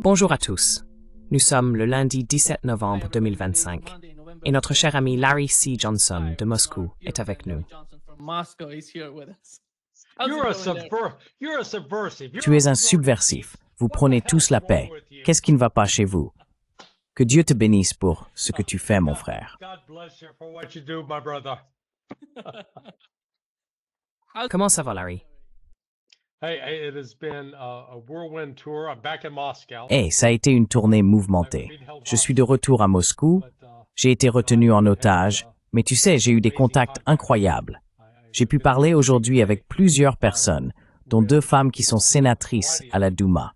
Bonjour à tous. Nous sommes le lundi 17 novembre 2025 et notre cher ami Larry C. Johnson de Moscou est avec nous. Tu es un subversif. Vous prônez tous la paix. Qu'est-ce qui ne va pas chez vous? Que Dieu te bénisse pour ce que tu fais, mon frère. Comment ça va, Larry? Ça a été une tournée mouvementée. Je suis de retour à Moscou. J'ai été retenu en otage, mais tu sais, j'ai eu des contacts incroyables. J'ai pu parler aujourd'hui avec plusieurs personnes, dont 2 femmes qui sont sénatrices à la Douma.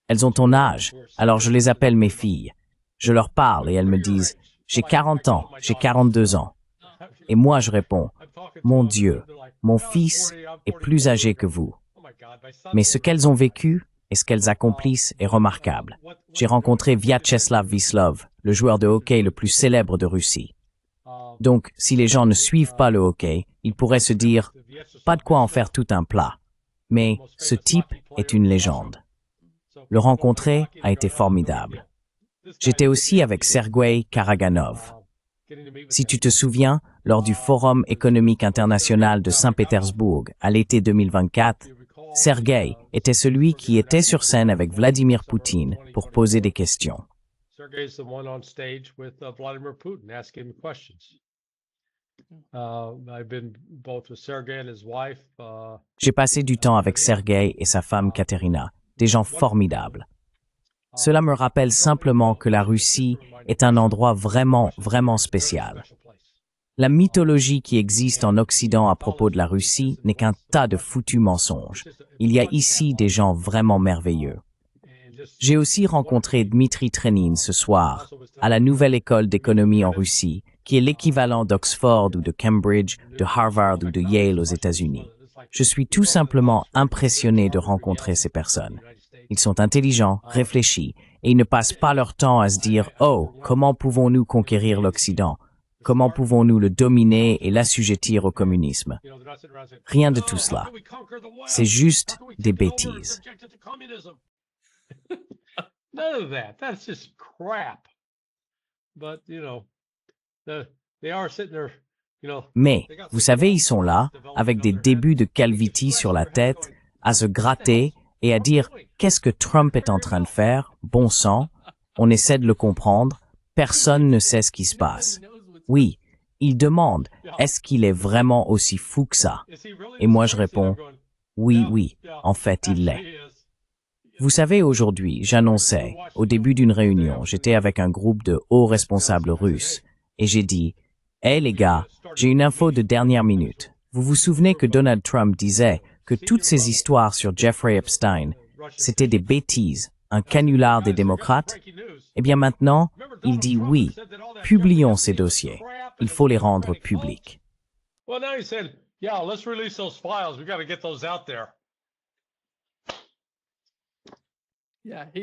Elles ont ton âge, alors je les appelle mes filles. Je leur parle et elles me disent « J'ai 40 ans, j'ai 42 ans ». Et moi je réponds « Mon Dieu, mon fils est plus âgé que vous ». Mais ce qu'elles ont vécu et ce qu'elles accomplissent est remarquable. J'ai rencontré Vyacheslav Vislov, le joueur de hockey le plus célèbre de Russie. Donc, si les gens ne suivent pas le hockey, ils pourraient se dire « Pas de quoi en faire tout un plat ». Mais ce type est une légende. Le rencontrer a été formidable. J'étais aussi avec Sergueï Karaganov. Si tu te souviens, lors du Forum économique international de Saint-Pétersbourg à l'été 2024, Sergueï était celui qui était sur scène avec Vladimir Poutine pour poser des questions. J'ai passé du temps avec Sergueï et sa femme Katerina, des gens formidables. Cela me rappelle simplement que la Russie est un endroit vraiment, vraiment spécial. La mythologie qui existe en Occident à propos de la Russie n'est qu'un tas de foutus mensonges. Il y a ici des gens vraiment merveilleux. J'ai aussi rencontré Dmitri Trenin ce soir, à la nouvelle école d'économie en Russie, qui est l'équivalent d'Oxford ou de Cambridge, de Harvard ou de Yale aux États-Unis. Je suis tout simplement impressionné de rencontrer ces personnes. Ils sont intelligents, réfléchis, et ils ne passent pas leur temps à se dire « Oh, comment pouvons-nous conquérir l'Occident? Comment pouvons-nous le dominer et l'assujettir au communisme ?» Rien de tout cela. C'est juste des bêtises. Mais, vous savez, ils sont là, avec des débuts de calvitie sur la tête, à se gratter et à dire « Qu'est-ce que Trump est en train de faire? Bon sang, on essaie de le comprendre, personne ne sait ce qui se passe. » Oui, ils demandent « Est-ce qu'il est vraiment aussi fou que ça? » Et moi je réponds « Oui, en fait il l'est. » Vous savez, aujourd'hui, j'annonçais, au début d'une réunion, j'étais avec un groupe de hauts responsables russes, et j'ai dit « Hey les gars, j'ai une info de dernière minute. Vous vous souvenez que Donald Trump disait que toutes ces histoires sur Jeffrey Epstein, c'était des bêtises, un canular des démocrates? Eh bien maintenant, il dit oui, publions ces dossiers. Il faut les rendre publics.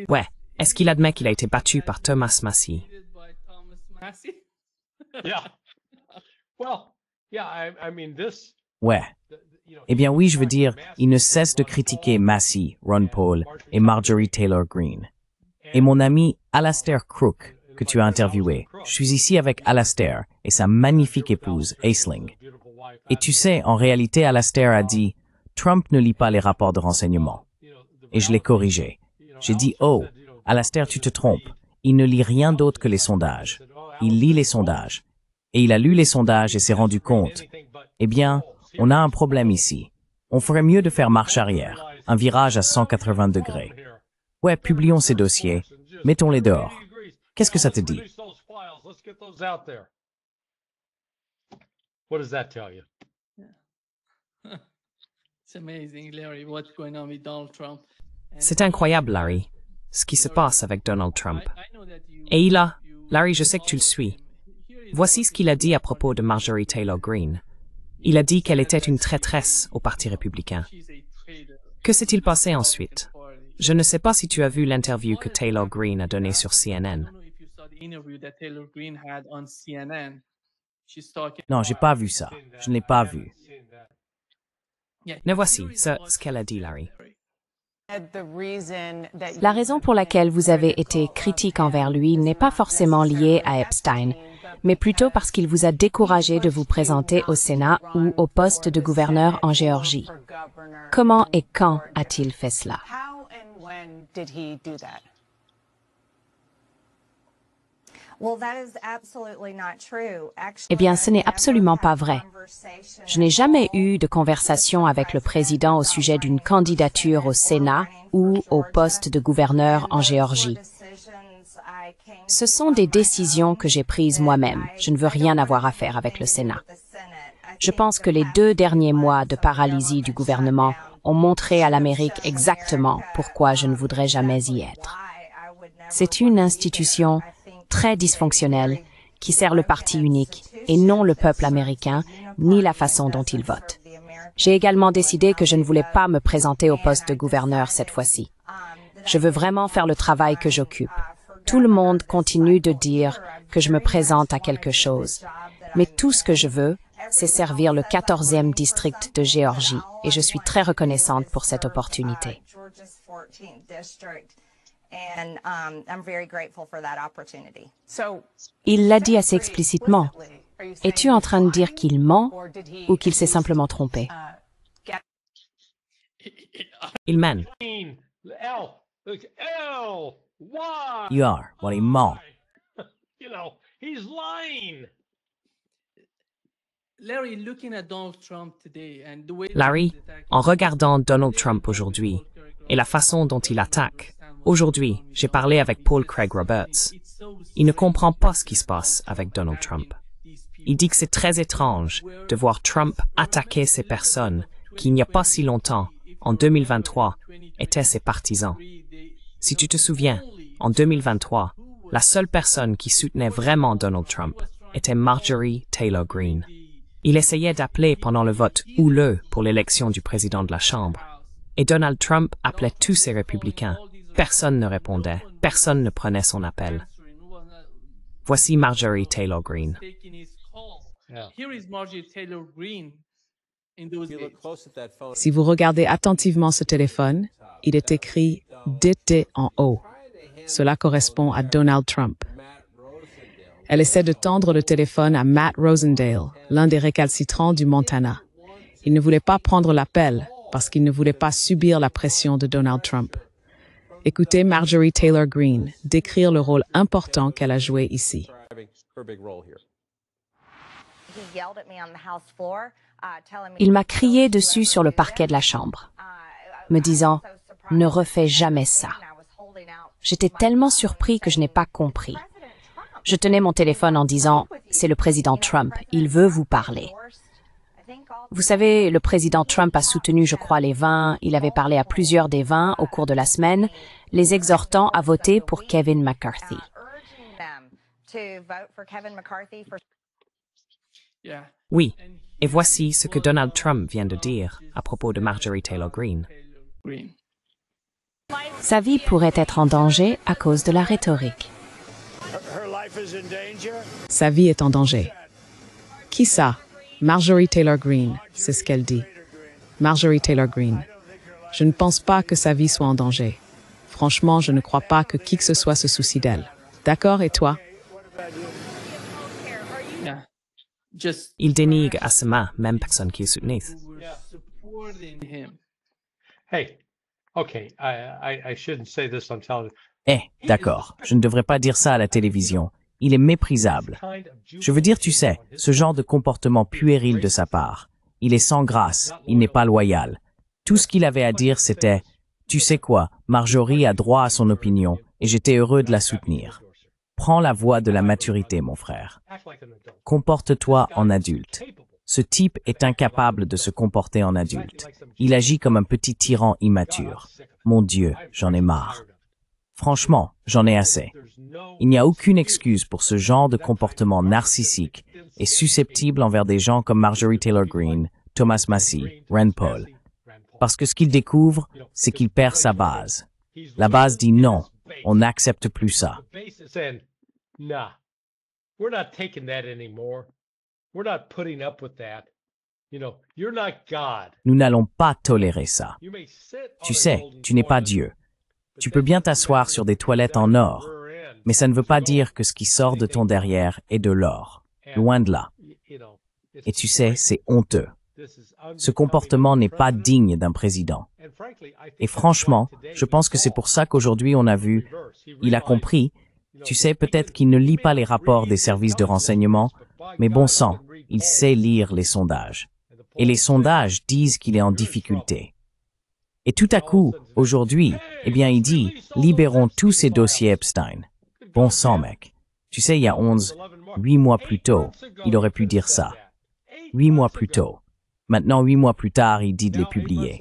Ouais, est-ce qu'il admet qu'il a été battu par Thomas Massie? Ouais. Eh bien oui, je veux dire, il ne cesse de critiquer Massie, Ron Paul et Marjorie Taylor Greene. Et mon ami Alastair Crooke, que tu as interviewé, je suis ici avec Alastair et sa magnifique épouse, Aisling. Et tu sais, en réalité, Alastair a dit « Trump ne lit pas les rapports de renseignement ». Et je l'ai corrigé. J'ai dit « Oh, Alastair, tu te trompes. Il ne lit rien d'autre que les sondages. Il lit les sondages. » Et il a lu les sondages et s'est rendu compte. Eh bien, on a un problème ici. On ferait mieux de faire marche arrière, un virage à 180 degrés. Ouais, publions ces dossiers. Mettons-les dehors. Qu'est-ce que ça te dit? C'est incroyable, Larry, ce qui se passe avec Donald Trump. Et Larry, je sais que tu le suis. Voici ce qu'il a dit à propos de Marjorie Taylor Greene. Il a dit qu'elle était une traîtresse au Parti républicain. Que s'est-il passé ensuite? Je ne sais pas si tu as vu l'interview que Taylor Greene a donnée sur CNN. Non, j'ai pas vu ça. Je ne l'ai pas vu. Ne voici ce qu'elle a dit, Larry. La raison pour laquelle vous avez été critique envers lui n'est pas forcément liée à Epstein, mais plutôt parce qu'il vous a découragé de vous présenter au Sénat ou au poste de gouverneur en Géorgie. Comment et quand a-t-il fait cela? Eh bien, ce n'est absolument pas vrai. Je n'ai jamais eu de conversation avec le président au sujet d'une candidature au Sénat ou au poste de gouverneur en Géorgie. Ce sont des décisions que j'ai prises moi-même. Je ne veux rien avoir à faire avec le Sénat. Je pense que les 2 derniers mois de paralysie du gouvernement ont montré à l'Amérique exactement pourquoi je ne voudrais jamais y être. C'est une institution très dysfonctionnelle qui sert le parti unique et non le peuple américain ni la façon dont il vote. J'ai également décidé que je ne voulais pas me présenter au poste de gouverneur cette fois-ci. Je veux vraiment faire le travail que j'occupe. Tout le monde continue de dire que je me présente à quelque chose, mais tout ce que je veux, c'est servir le 14e district de Géorgie et je suis très reconnaissante pour cette opportunité. Il l'a dit assez explicitement. Es-tu en train de dire qu'il ment ou qu'il s'est simplement trompé? Il mène. You are, well, il ment. Larry, en regardant Donald Trump aujourd'hui et la façon dont il attaque, aujourd'hui, j'ai parlé avec Paul Craig Roberts. Il ne comprend pas ce qui se passe avec Donald Trump. Il dit que c'est très étrange de voir Trump attaquer ces personnes qui, il n'y a pas si longtemps, en 2023, étaient ses partisans. Si tu te souviens, en 2023, la seule personne qui soutenait vraiment Donald Trump était Marjorie Taylor Greene. Il essayait d'appeler pendant le vote houleux pour l'élection du président de la Chambre. Et Donald Trump appelait tous ses républicains. Personne ne répondait, personne ne prenait son appel. Voici Marjorie Taylor Greene. Si vous regardez attentivement ce téléphone, il est écrit DT en haut. Cela correspond à Donald Trump. Elle essaie de tendre le téléphone à Matt Rosendale, l'un des récalcitrants du Montana. Il ne voulait pas prendre l'appel parce qu'il ne voulait pas subir la pression de Donald Trump. Écoutez Marjorie Taylor Greene décrire le rôle important qu'elle a joué ici. Il m'a crié dessus sur le parquet de la Chambre, me disant « Ne refais jamais ça ». J'étais tellement surpris que je n'ai pas compris. Je tenais mon téléphone en disant « C'est le président Trump, il veut vous parler ». Vous savez, le président Trump a soutenu, je crois, les 20, il avait parlé à plusieurs des 20 au cours de la semaine, les exhortant à voter pour Kevin McCarthy. Oui, et voici ce que Donald Trump vient de dire à propos de Marjorie Taylor Greene. Sa vie pourrait être en danger à cause de la rhétorique. Sa vie est en danger. Qui ça? Marjorie Taylor Greene, c'est ce qu'elle dit. Marjorie Taylor Greene. Je ne pense pas que sa vie soit en danger. Franchement, je ne crois pas que qui que ce soit se soucie d'elle. D'accord, et toi? Il dénigre à ce même personne qu'il soutenait. D'accord, je ne devrais pas dire ça à la télévision. Il est méprisable. Je veux dire, tu sais, ce genre de comportement puéril de sa part. Il est sans grâce, il n'est pas loyal. Tout ce qu'il avait à dire, c'était « Tu sais quoi, Marjorie a droit à son opinion et j'étais heureux de la soutenir. Prends la voie de la maturité, mon frère. Comporte-toi en adulte. Ce type est incapable de se comporter en adulte. Il agit comme un petit tyran immature. Mon Dieu, j'en ai marre. Franchement, j'en ai assez. Il n'y a aucune excuse pour ce genre de comportement narcissique et susceptible envers des gens comme Marjorie Taylor Greene, Thomas Massie, Rand Paul. Parce que ce qu'il découvre, c'est qu'il perd sa base. La base dit non, on n'accepte plus ça. Nah, we're not taking that anymore. We're not putting up with that. Nous n'allons pas tolérer ça. Tu sais, tu n'es pas Dieu. Tu peux bien t'asseoir sur des toilettes en or, mais ça ne veut pas dire que ce qui sort de ton derrière est de l'or. Loin de là. Et tu sais, c'est honteux. Ce comportement n'est pas digne d'un président. Et franchement, je pense que c'est pour ça qu'aujourd'hui on a vu, il a compris, tu sais, peut-être qu'il ne lit pas les rapports des services de renseignement, mais bon sang, il sait lire les sondages. Et les sondages disent qu'il est en difficulté. Et tout à coup, aujourd'hui, eh bien, il dit, libérons tous ces dossiers Epstein. Bon sang, mec. Tu sais, il y a 8 mois plus tôt, il aurait pu dire ça. 8 mois plus tôt. Maintenant, 8 mois plus tard, il dit de les publier.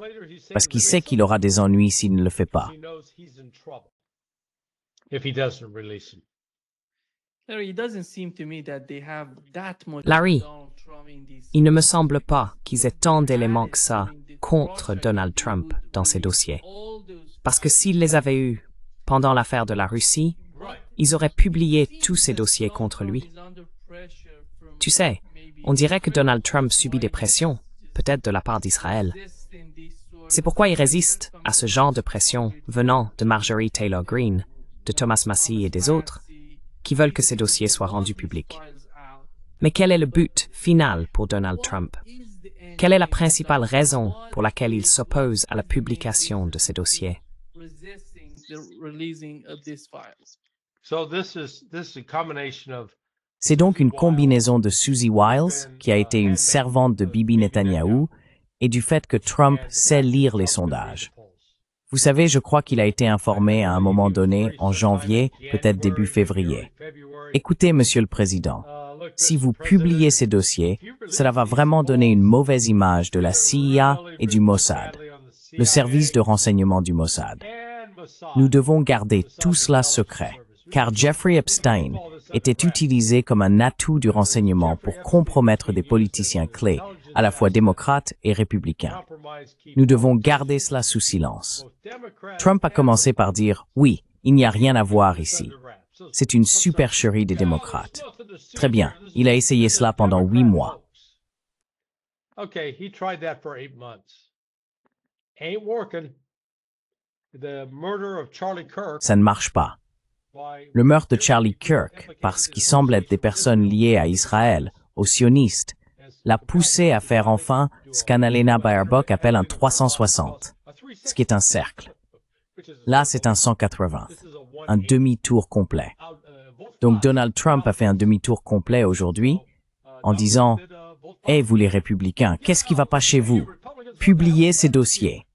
Parce qu'il sait qu'il aura des ennuis s'il ne le fait pas. Larry, il ne me semble pas qu'ils aient tant d'éléments que ça contre Donald Trump dans ces dossiers. Parce que s'ils les avaient eus pendant l'affaire de la Russie, ils auraient publié tous ces dossiers contre lui. Tu sais, on dirait que Donald Trump subit des pressions, peut-être de la part d'Israël. C'est pourquoi il résiste à ce genre de pression venant de Marjorie Taylor Greene, de Thomas Massie et des autres, qui veulent que ces dossiers soient rendus publics. Mais quel est le but final pour Donald Trump? Quelle est la principale raison pour laquelle il s'oppose à la publication de ces dossiers? C'est donc une combinaison de Susie Wiles, qui a été une servante de Bibi Netanyahou, et du fait que Trump sait lire les sondages. Vous savez, je crois qu'il a été informé à un moment donné, en janvier, peut-être début février. Écoutez, Monsieur le Président, si vous publiez ces dossiers, cela va vraiment donner une mauvaise image de la CIA et du Mossad, le service de renseignement du Mossad. Nous devons garder tout cela secret, car Jeffrey Epstein était utilisé comme un atout du renseignement pour compromettre des politiciens clés, à la fois démocrates et républicains. Nous devons garder cela sous silence. Trump a commencé par dire « Oui, il n'y a rien à voir ici. C'est une supercherie des démocrates. » Très bien, il a essayé cela pendant 8 mois. Ça ne marche pas. Le meurtre de Charlie Kirk, parce qu'il semble être des personnes liées à Israël, aux sionistes, l'a poussé à faire enfin ce qu'Annalena Baerbock appelle un 360, ce qui est un cercle. Là, c'est un 180, un demi-tour complet. Donc Donald Trump a fait un demi-tour complet aujourd'hui en disant « Hey, vous les républicains, qu'est-ce qui va pas chez vous? Publiez ces dossiers.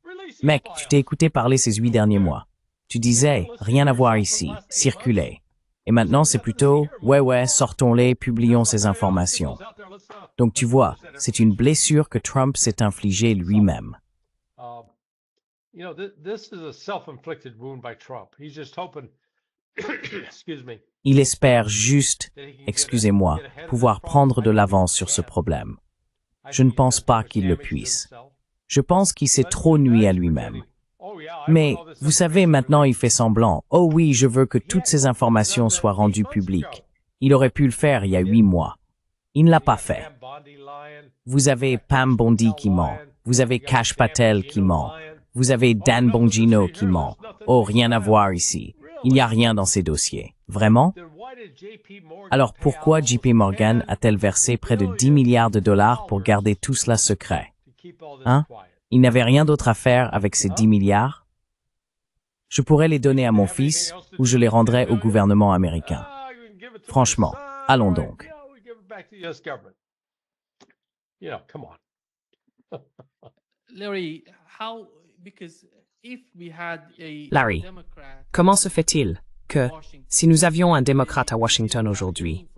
Mec, tu t'es écouté parler ces 8 derniers mois. Tu disais « Rien à voir ici, circulez ». Et maintenant, c'est plutôt « Ouais, sortons-les, publions ces informations ». Donc tu vois, c'est une blessure que Trump s'est infligée lui-même. Il espère juste, excusez-moi, pouvoir prendre de l'avance sur ce problème. Je ne pense pas qu'il le puisse. Je pense qu'il s'est trop nui à lui-même. Mais, vous savez, maintenant il fait semblant. Oh oui, je veux que toutes ces informations soient rendues publiques. Il aurait pu le faire il y a 8 mois. Il ne l'a pas fait. Vous avez Pam Bondi qui ment. Vous avez Kash Patel qui ment. Vous avez Dan Bongino qui ment. Oh, rien à voir ici. Il n'y a rien dans ces dossiers. Vraiment? Alors pourquoi JP Morgan a-t-elle versé près de 10 milliards de dollars pour garder tout cela secret? Hein? Il n'avait rien d'autre à faire avec ces 10 milliards? Je pourrais les donner à mon fils ou je les rendrais au gouvernement américain. Franchement, allons donc. Larry, comment se fait-il que, si nous avions un démocrate à Washington aujourd'hui,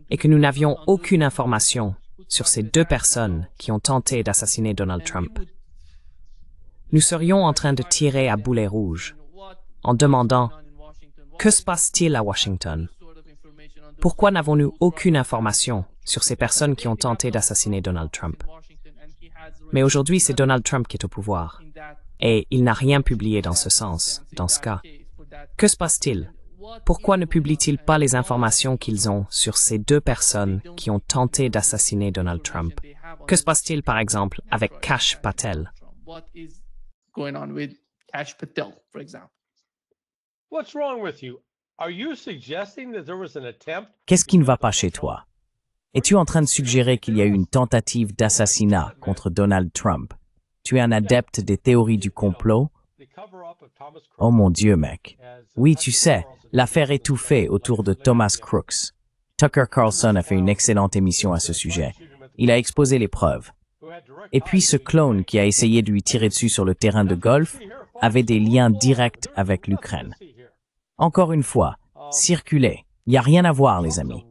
et que nous n'avions aucune information sur ces 2 personnes qui ont tenté d'assassiner Donald Trump, nous serions en train de tirer à boulet rouge, en demandant « Que se passe-t-il à Washington? Pourquoi n'avons-nous aucune information sur ces personnes qui ont tenté d'assassiner Donald Trump? » Mais aujourd'hui, c'est Donald Trump qui est au pouvoir. Et il n'a rien publié dans ce sens, dans ce cas. Que se passe-t-il? Pourquoi ne publie-t-il pas les informations qu'ils ont sur ces 2 personnes qui ont tenté d'assassiner Donald Trump? Que se passe-t-il par exemple avec Kash Patel? Qu'est-ce qui ne va pas chez toi? Es-tu en train de suggérer qu'il y a eu une tentative d'assassinat contre Donald Trump? Tu es un adepte des théories du complot? Oh mon Dieu, mec. Oui, tu sais, l'affaire étouffée autour de Thomas Crooks. Tucker Carlson a fait une excellente émission à ce sujet. Il a exposé les preuves. Et puis ce clone qui a essayé de lui tirer dessus sur le terrain de golf avait des liens directs avec l'Ukraine. Encore une fois, circulez. Il n'y a rien à voir, les amis.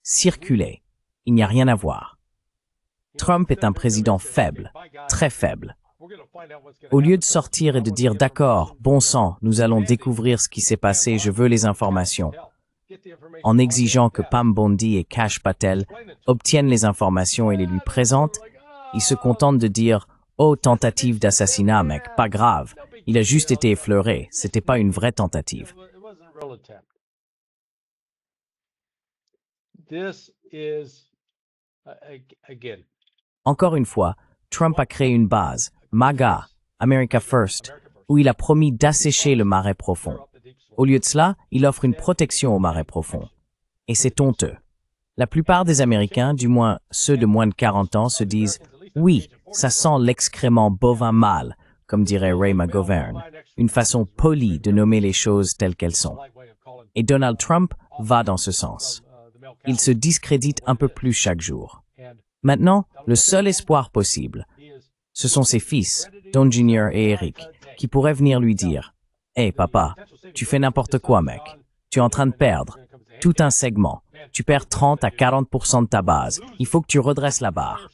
Circulez. Il n'y a rien à voir. Trump est un président faible, très faible. Au lieu de sortir et de dire « D'accord, bon sang, nous allons découvrir ce qui s'est passé, je veux les informations », en exigeant que Pam Bondi et Kash Patel obtiennent les informations et les lui présentent, il se contente de dire « Oh, tentative d'assassinat, mec, pas grave, il a juste été effleuré, c'était pas une vraie tentative. » Encore une fois, Trump a créé une base, MAGA, America First, où il a promis d'assécher le marais profond. Au lieu de cela, il offre une protection au marais profond. Et c'est honteux. La plupart des Américains, du moins ceux de moins de 40 ans, se disent « Oui, ça sent l'excrément bovin mâle », comme dirait Ray McGovern, une façon polie de nommer les choses telles qu'elles sont. Et Donald Trump va dans ce sens. Il se discrédite un peu plus chaque jour. Maintenant, le seul espoir possible, ce sont ses fils, Don Jr. et Eric, qui pourraient venir lui dire « Hey papa, tu fais n'importe quoi mec, tu es en train de perdre tout un segment, tu perds 30 à 40% de ta base, il faut que tu redresses la barre. »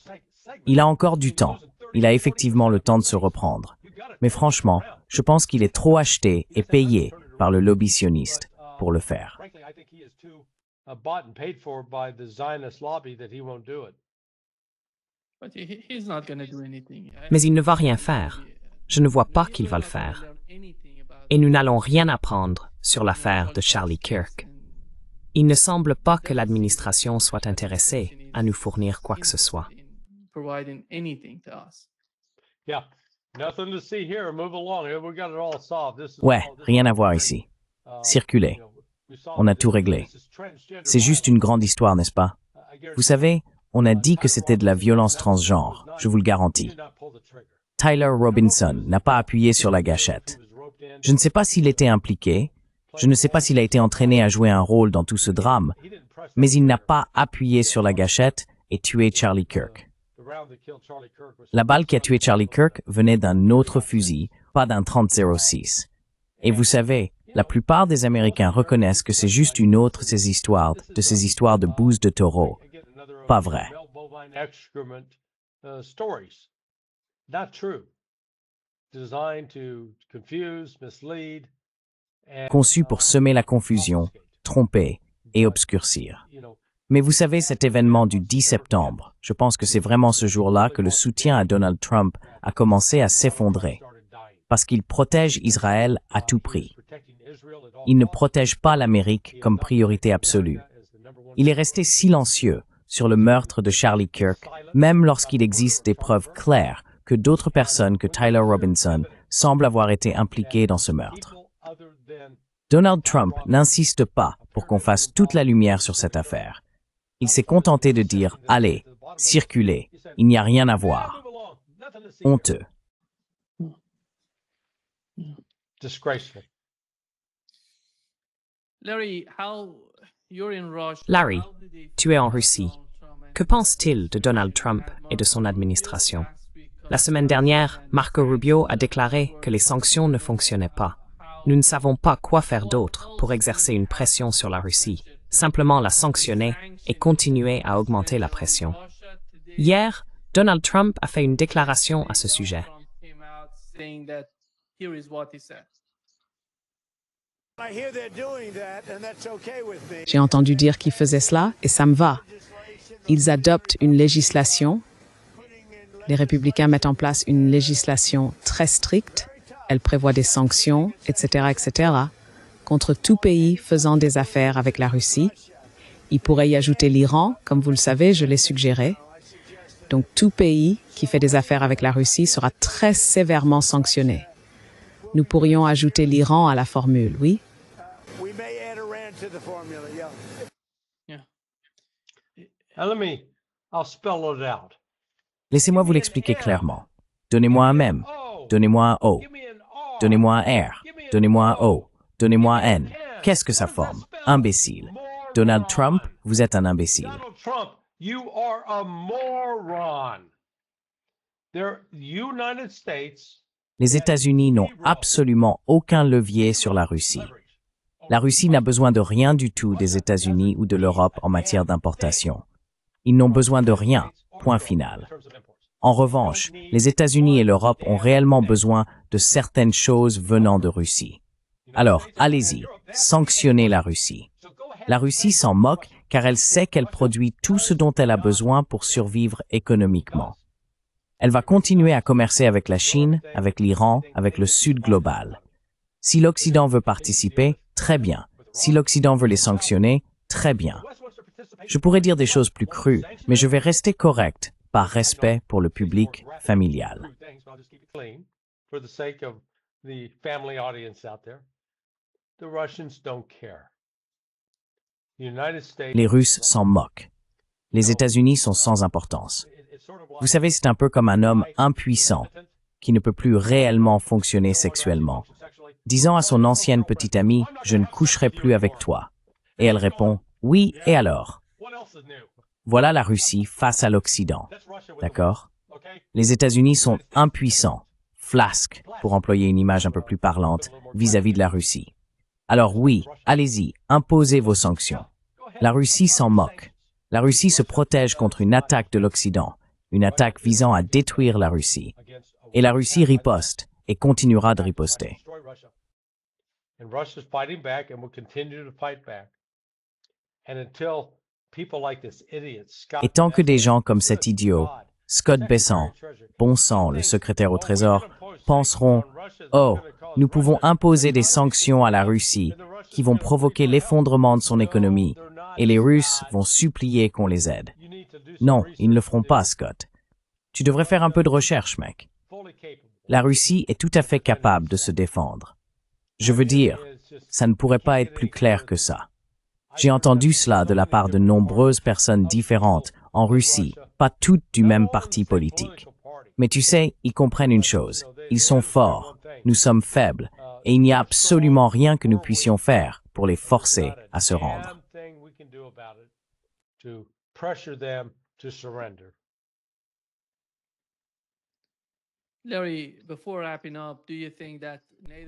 Il a encore du temps, il a effectivement le temps de se reprendre. Mais franchement, je pense qu'il est trop acheté et payé par le lobby sioniste pour le faire. Mais il ne va rien faire. Je ne vois pas qu'il va le faire. Et nous n'allons rien apprendre sur l'affaire de Charlie Kirk. Il ne semble pas que l'administration soit intéressée à nous fournir quoi que ce soit. Ouais, rien à voir ici. Circulez. On a tout réglé. C'est juste une grande histoire, n'est-ce pas? Vous savez, on a dit que c'était de la violence transgenre, je vous le garantis. Tyler Robinson n'a pas appuyé sur la gâchette. Je ne sais pas s'il était impliqué, je ne sais pas s'il a été entraîné à jouer un rôle dans tout ce drame, mais il n'a pas appuyé sur la gâchette et tué Charlie Kirk. La balle qui a tué Charlie Kirk venait d'un autre fusil, pas d'un 30-06. Et vous savez, la plupart des Américains reconnaissent que c'est juste une autre de ces histoires de bouse de taureau. Pas vrai. Conçu pour semer la confusion, tromper et obscurcir. Mais vous savez, cet événement du 10 septembre, je pense que c'est vraiment ce jour-là que le soutien à Donald Trump a commencé à s'effondrer. Parce qu'il protège Israël à tout prix. Il ne protège pas l'Amérique comme priorité absolue. Il est resté silencieux sur le meurtre de Charlie Kirk, même lorsqu'il existe des preuves claires que d'autres personnes que Tyler Robinson semblent avoir été impliquées dans ce meurtre. Donald Trump n'insiste pas pour qu'on fasse toute la lumière sur cette affaire. Il s'est contenté de dire « Allez, circulez, il n'y a rien à voir. » Honteux. Larry, tu es en Russie. Que pense-t-il de Donald Trump et de son administration? La semaine dernière, Marco Rubio a déclaré que les sanctions ne fonctionnaient pas. Nous ne savons pas quoi faire d'autre pour exercer une pression sur la Russie, simplement la sanctionner et continuer à augmenter la pression. Hier, Donald Trump a fait une déclaration à ce sujet. J'ai entendu dire qu'ils faisaient cela et ça me va. Ils adoptent une législation. Les républicains mettent en place une législation très stricte. Elle prévoit des sanctions, etc., contre tout pays faisant des affaires avec la Russie. Il pourrait y ajouter l'Iran, comme vous le savez, je l'ai suggéré. Donc tout pays qui fait des affaires avec la Russie sera très sévèrement sanctionné. Nous pourrions ajouter l'Iran à la formule, oui? We may add Iran to the formula, yeah. I'll spell it out. Laissez-moi vous l'expliquer clairement. Donnez-moi un mème. Donnez-moi un O. Donnez-moi un R. Donnez-moi un O. Donnez-moi un N. Qu'est-ce que ça forme? Imbécile. Donald Trump, vous êtes un imbécile. Donald Trump, you are a moron. The United States. Les États-Unis n'ont absolument aucun levier sur la Russie. La Russie n'a besoin de rien du tout des États-Unis ou de l'Europe en matière d'importation. Ils n'ont besoin de rien, point final. En revanche, les États-Unis et l'Europe ont réellement besoin de certaines choses venant de Russie. Alors, allez-y, sanctionnez la Russie. La Russie s'en moque car elle sait qu'elle produit tout ce dont elle a besoin pour survivre économiquement. Elle va continuer à commercer avec la Chine, avec l'Iran, avec le Sud global. Si l'Occident veut participer, très bien. Si l'Occident veut les sanctionner, très bien. Je pourrais dire des choses plus crues, mais je vais rester correct, par respect pour le public familial. Les Russes s'en moquent. Les États-Unis sont sans importance. Vous savez, c'est un peu comme un homme impuissant qui ne peut plus réellement fonctionner sexuellement, disant à son ancienne petite amie « Je ne coucherai plus avec toi ». Et elle répond « Oui, et alors ?» Voilà la Russie face à l'Occident. D'accord? Les États-Unis sont impuissants, flasques, pour employer une image un peu plus parlante, vis-à-vis de la Russie. Alors oui, allez-y, imposez vos sanctions. La Russie s'en moque. La Russie se protège contre une attaque de l'Occident, une attaque visant à détruire la Russie. Et la Russie riposte et continuera de riposter. Et tant que des gens comme cet idiot, Scott Bessent, bon sang, le secrétaire au Trésor, penseront « Oh, nous pouvons imposer des sanctions à la Russie qui vont provoquer l'effondrement de son économie et les Russes vont supplier qu'on les aide. » Non, ils ne le feront pas, Scott. Tu devrais faire un peu de recherche, mec. La Russie est tout à fait capable de se défendre. Je veux dire, ça ne pourrait pas être plus clair que ça. J'ai entendu cela de la part de nombreuses personnes différentes en Russie, pas toutes du même parti politique. Mais tu sais, ils comprennent une chose. Ils sont forts, nous sommes faibles, et il n'y a absolument rien que nous puissions faire pour les forcer à se rendre.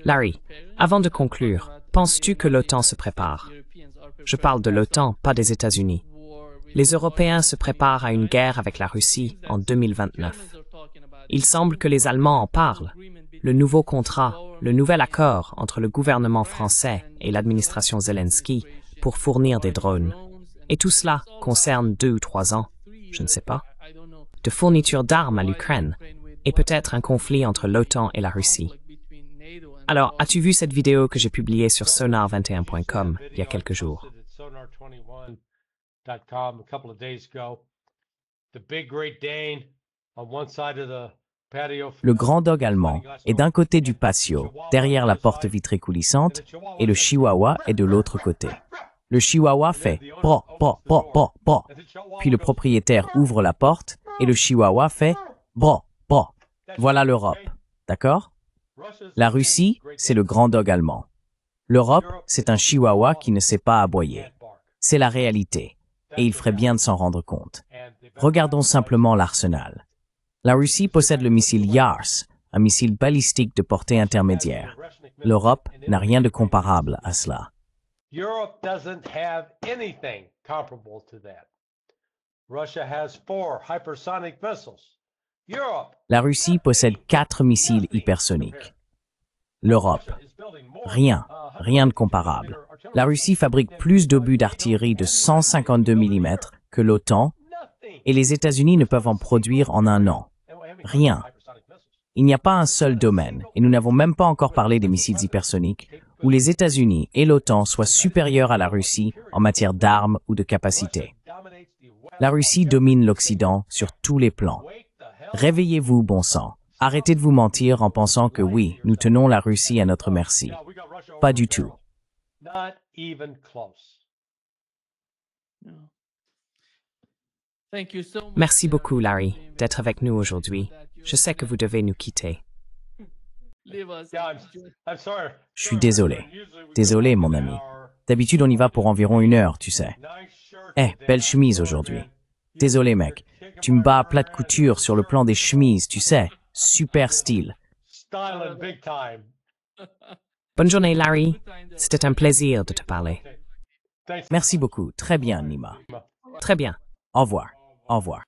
Larry, avant de conclure, penses-tu que l'OTAN se prépare? Je parle de l'OTAN, pas des États-Unis. Les Européens se préparent à une guerre avec la Russie en 2029. Il semble que les Allemands en parlent. Le nouveau contrat, le nouvel accord entre le gouvernement français et l'administration Zelensky pour fournir des drones. Et tout cela concerne 2 ou 3 ans, je ne sais pas, de fourniture d'armes à l'Ukraine et peut-être un conflit entre l'OTAN et la Russie. Alors, as-tu vu cette vidéo que j'ai publiée sur sonar21.com il y a quelques jours? Le grand dog allemand est d'un côté du patio, derrière la porte vitrée coulissante, et le chihuahua est de l'autre côté. Le chihuahua fait « bro, bro, bro, bro, bro ». Puis le propriétaire ouvre la porte et le chihuahua fait « bro, bro ». Voilà l'Europe, d'accord? La Russie, c'est le grand dog allemand. L'Europe, c'est un chihuahua qui ne sait pas aboyer. C'est la réalité, et il ferait bien de s'en rendre compte. Regardons simplement l'arsenal. La Russie possède le missile Yars, un missile balistique de portée intermédiaire. L'Europe n'a rien de comparable à cela. Europe doesn't have anything comparable to that. Russia has 4 hypersonic missiles. Europe. La Russie possède 4 missiles hypersoniques. L'Europe, rien de comparable. La Russie fabrique plus d'obus d'artillerie de 152 mm que l'OTAN, et les États-Unis ne peuvent en produire en un an. Rien. Il n'y a pas un seul domaine, et nous n'avons même pas encore parlé des missiles hypersoniques, où les États-Unis et l'OTAN soient supérieurs à la Russie en matière d'armes ou de capacité. La Russie domine l'Occident sur tous les plans. Réveillez-vous, bon sang. Arrêtez de vous mentir en pensant que oui, nous tenons la Russie à notre merci. Pas du tout. Not even close. Merci beaucoup, Larry, d'être avec nous aujourd'hui. Je sais que vous devez nous quitter. Yeah, I'm sorry. Je suis désolé. Désolé, mon ami. D'habitude, on y va pour environ 1 heure, tu sais. Belle chemise aujourd'hui. Désolé, mec. Tu me bats à plat de couture sur le plan des chemises, tu sais. Super style. Styling big time. Bonne journée, Larry. C'était un plaisir de te parler. Thanks. Merci beaucoup. Très bien, Nima. Très bien. Au revoir. Au revoir.